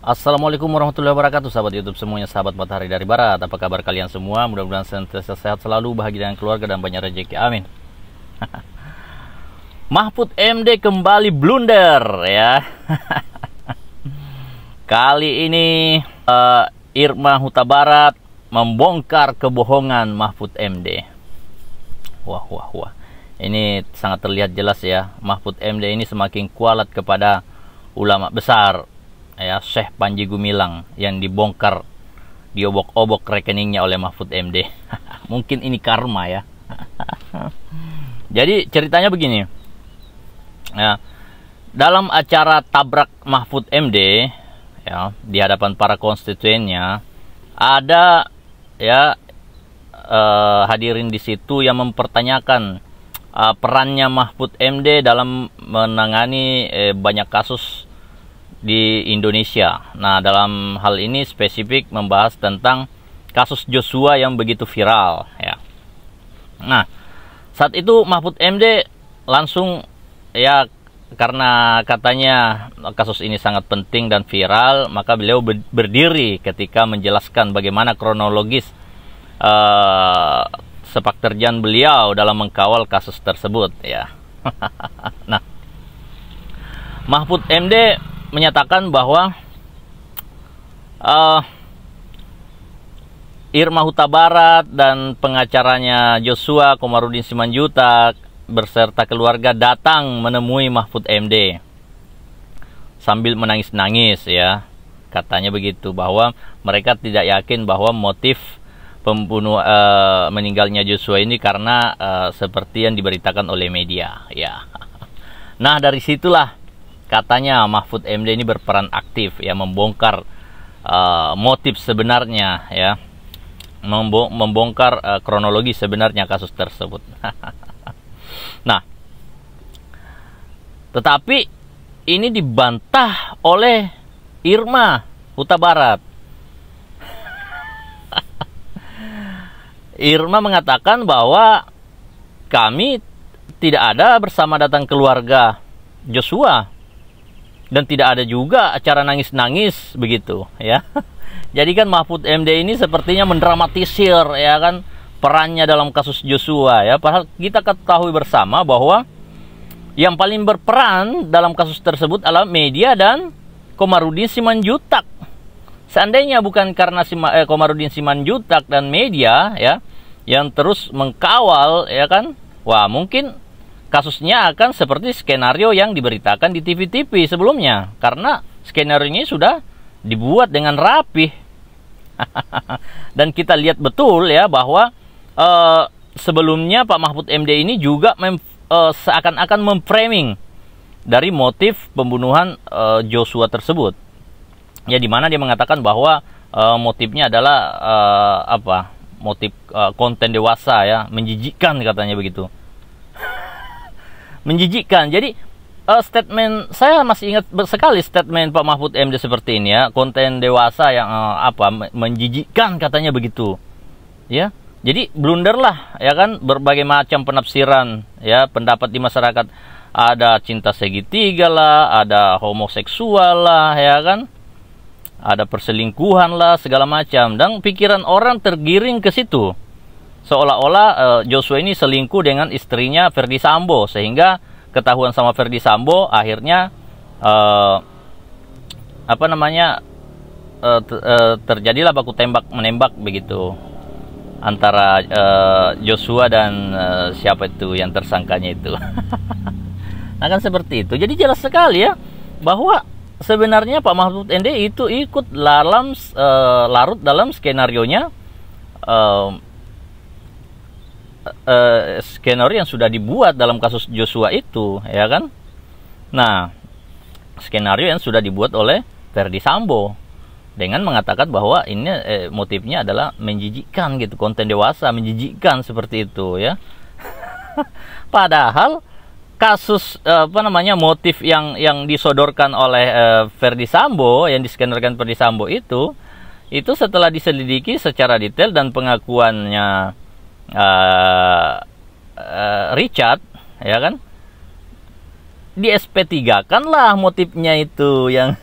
Assalamualaikum warahmatullahi wabarakatuh, sahabat YouTube semuanya, sahabat Matahari dari Barat. Apa kabar kalian semua? Mudah-mudahan senantiasa sehat selalu, bahagia dengan keluarga dan banyak rezeki. Amin. Mahfud MD kembali blunder ya. Kali ini Irma Huta Barat membongkar kebohongan Mahfud MD. Wah. Ini sangat terlihat jelas ya. Mahfud MD ini semakin kualat kepada ulama besar ya, Syekh Panji Gumilang yang dibongkar, diobok-obok rekeningnya oleh Mahfud MD. Mungkin ini karma ya. Jadi ceritanya begini ya, dalam acara tabrak Mahfud MD ya, di hadapan para konstituennya ada ya hadirin di situ yang mempertanyakan perannya Mahfud MD dalam menangani banyak kasus di Indonesia. Nah, dalam hal ini spesifik membahas tentang kasus Joshua yang begitu viral ya. Nah, saat itu Mahfud MD langsung ya, karena katanya kasus ini sangat penting dan viral, maka beliau berdiri ketika menjelaskan bagaimana kronologis sepak terjang beliau dalam mengkawal kasus tersebut ya. Nah, Mahfud MD menyatakan bahwa Irma Huta Barat dan pengacaranya Joshua Komarudin Simanjuntak berserta keluarga datang menemui Mahfud MD sambil menangis-nangis ya. Katanya begitu, bahwa mereka tidak yakin bahwa motif meninggalnya Joshua ini karena seperti yang diberitakan oleh media ya. Nah, dari situlah katanya Mahfud MD ini berperan aktif ya, membongkar motif sebenarnya ya, membongkar kronologi sebenarnya kasus tersebut. Nah, tetapi ini dibantah oleh Irma Huta Barat. Irma mengatakan bahwa kami tidak ada bersama datang keluarga Joshua, dan tidak ada juga acara nangis-nangis begitu ya. Jadi kan Mahfud MD ini sepertinya mendramatisir ya kan perannya dalam kasus Joshua ya. Padahal kita ketahui bersama bahwa yang paling berperan dalam kasus tersebut adalah media dan Komarudin Simanjuntak. Seandainya bukan karena Komarudin Simanjuntak dan media ya yang terus mengkawal ya kan, wah mungkin kasusnya akan seperti skenario yang diberitakan di TV-TV sebelumnya, karena skenario ini sudah dibuat dengan rapih. Dan kita lihat betul ya bahwa sebelumnya Pak Mahfud MD ini juga seakan-akan memframing dari motif pembunuhan Joshua tersebut. Ya, dimana dia mengatakan bahwa motifnya adalah motif konten dewasa ya, menjijikkan katanya begitu. Menjijikkan. Jadi statement saya masih ingat sekali statement Pak Mahfud MD seperti ini ya, konten dewasa yang menjijikkan katanya begitu ya. Jadi blunder lah ya kan, berbagai macam penafsiran ya, pendapat di masyarakat, ada cinta segitiga lah, ada homoseksual lah ya kan, ada perselingkuhan lah, segala macam, dan pikiran orang tergiring ke situ. Seolah-olah Joshua ini selingkuh dengan istrinya Ferdy Sambo, sehingga ketahuan sama Ferdy Sambo, akhirnya terjadilah baku tembak menembak begitu antara Joshua dan siapa itu yang tersangkanya itu. Nah kan seperti itu. Jadi jelas sekali ya bahwa sebenarnya Pak Mahfud MD itu ikut larut dalam skenarionya, skenario yang sudah dibuat dalam kasus Joshua itu ya kan. Nah, skenario yang sudah dibuat oleh Ferdy Sambo dengan mengatakan bahwa ini motifnya adalah menjijikkan gitu, konten dewasa menjijikkan seperti itu ya. Padahal kasus motif yang disodorkan oleh Ferdy Sambo, yang diskenerkan Ferdy Sambo itu setelah diselidiki secara detail dan pengakuannya Richard ya kan, di SP3 kan lah motifnya itu yang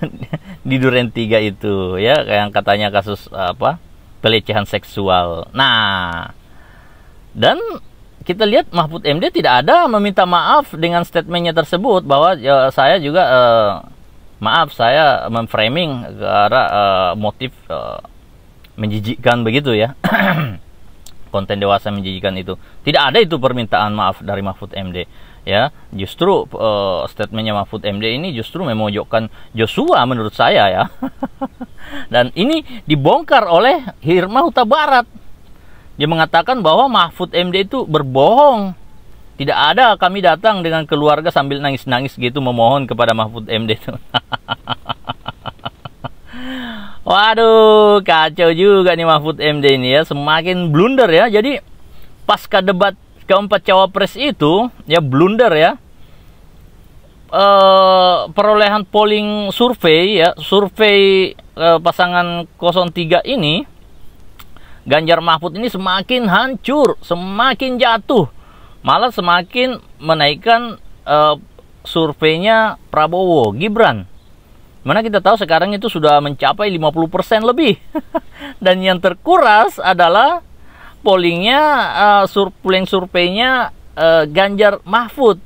di Duren 3 itu ya, yang katanya kasus apa, pelecehan seksual. Nah, dan kita lihat Mahfud MD tidak ada meminta maaf dengan statementnya tersebut, bahwa ya, saya juga maaf, saya memframing ke arah motif menjijikkan begitu ya. Konten dewasa menjijikkan itu. Tidak ada itu permintaan maaf dari Mahfud MD. Ya, justru statementnya Mahfud MD ini justru memojokkan Joshua menurut saya ya. Dan ini dibongkar oleh Irma Huta Barat. Dia mengatakan bahwa Mahfud MD itu berbohong. Tidak ada kami datang dengan keluarga sambil nangis-nangis gitu memohon kepada Mahfud MD itu. Waduh, kacau juga nih Mahfud MD ini ya, semakin blunder ya. Jadi pasca debat keempat cawapres itu ya blunder ya. Perolehan polling survei ya, survei pasangan 03 ini, Ganjar Mahfud ini semakin hancur, semakin jatuh, malah semakin menaikkan surveinya Prabowo Gibran. Mana kita tahu sekarang itu sudah mencapai 50% lebih. Dan yang terkuras adalah pollingnya, surveinya Ganjar Mahfud.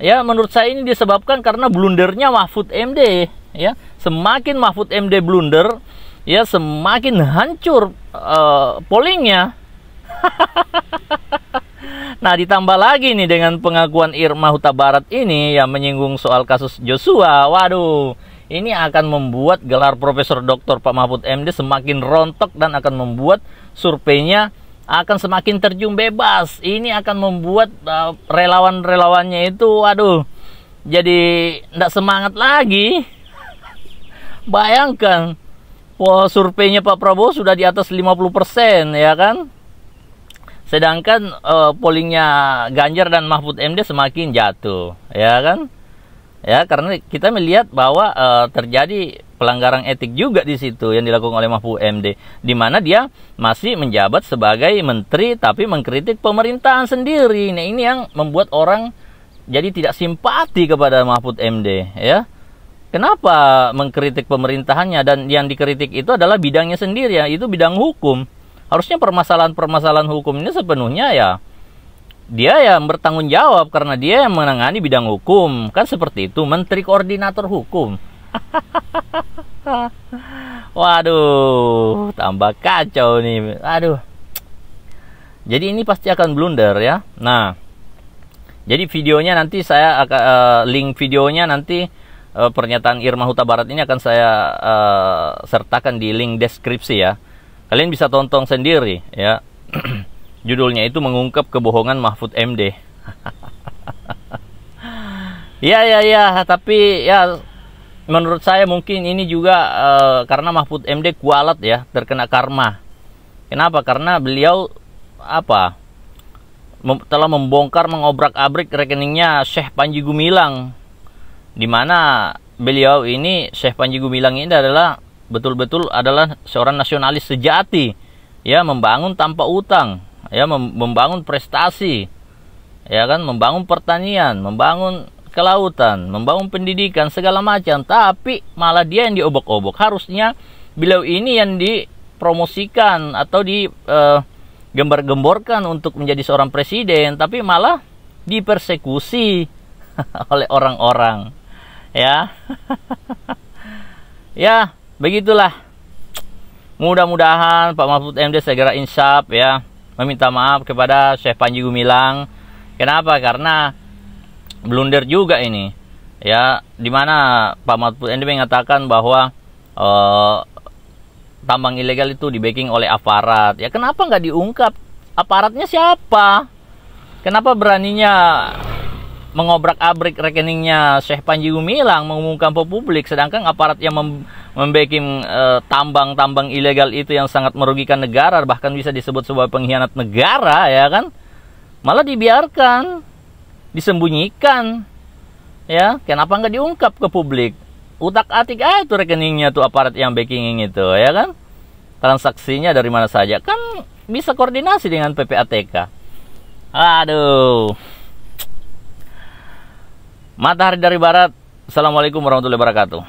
Ya, menurut saya ini disebabkan karena blundernya Mahfud MD. Ya, semakin Mahfud MD blunder, ya semakin hancur pollingnya. Nah, ditambah lagi nih dengan pengakuan Irma Huta Barat ini yang menyinggung soal kasus Joshua. Waduh, ini akan membuat gelar Profesor Doktor Pak Mahfud MD semakin rontok dan akan membuat surveinya akan semakin terjun bebas. Ini akan membuat relawan-relawannya itu, waduh, jadi tidak semangat lagi. Bayangkan, wah, surveinya Pak Prabowo sudah di atas 50% ya kan. Sedangkan pollingnya Ganjar dan Mahfud MD semakin jatuh, ya kan? Ya, karena kita melihat bahwa terjadi pelanggaran etik juga di situ yang dilakukan oleh Mahfud MD, di mana dia masih menjabat sebagai menteri tapi mengkritik pemerintahan sendiri. Nah, ini yang membuat orang jadi tidak simpati kepada Mahfud MD, ya. Kenapa mengkritik pemerintahannya, dan yang dikritik itu adalah bidangnya sendiri ya, itu bidang hukum. Harusnya permasalahan-permasalahan hukum ini sepenuhnya ya dia yang bertanggung jawab karena dia yang menangani bidang hukum. Kan seperti itu, menteri koordinator hukum. Waduh, tambah kacau nih. Aduh. Jadi ini pasti akan blunder ya. Nah, jadi videonya nanti saya akan link videonya nanti, pernyataan Irma Huta Barat ini akan saya sertakan di link deskripsi ya. Kalian bisa tonton sendiri ya. Judulnya itu mengungkap kebohongan Mahfud MD. Ya, tapi ya menurut saya mungkin ini juga karena Mahfud MD kualat ya, terkena karma. Kenapa? Karena beliau telah membongkar, mengobrak-abrik rekeningnya Syekh Panji Gumilang, di mana beliau ini, Syekh Panji Gumilang ini adalah betul-betul adalah seorang nasionalis sejati, ya, membangun tanpa utang, ya, membangun prestasi, ya kan, membangun pertanian, membangun kelautan, membangun pendidikan, segala macam, tapi malah dia yang diobok-obok. Harusnya beliau ini yang dipromosikan atau digembar-gemborkan untuk menjadi seorang presiden, tapi malah dipersekusi oleh orang-orang, ya. Ya, begitulah. Mudah-mudahan Pak Mahfud MD segera insaf ya, meminta maaf kepada Syekh Panji Gumilang. Kenapa? Karena blunder juga ini ya, dimana Pak Mahfud MD mengatakan bahwa tambang ilegal itu di backing oleh aparat. Ya, kenapa nggak diungkap aparatnya siapa? Kenapa beraninya mengobrak-abrik rekeningnya Syekh Panji Gumilang, mengumumkan ke publik, sedangkan aparat yang membacking tambang-tambang ilegal itu yang sangat merugikan negara, bahkan bisa disebut sebagai pengkhianat negara, ya kan, malah dibiarkan, disembunyikan, ya. Kenapa nggak diungkap ke publik? Utak-atik aja tuh rekeningnya tuh aparat yang backing itu, ya kan, transaksinya dari mana saja, kan bisa koordinasi dengan PPATK. Aduh. Matahari dari Barat. Assalamualaikum warahmatullahi wabarakatuh.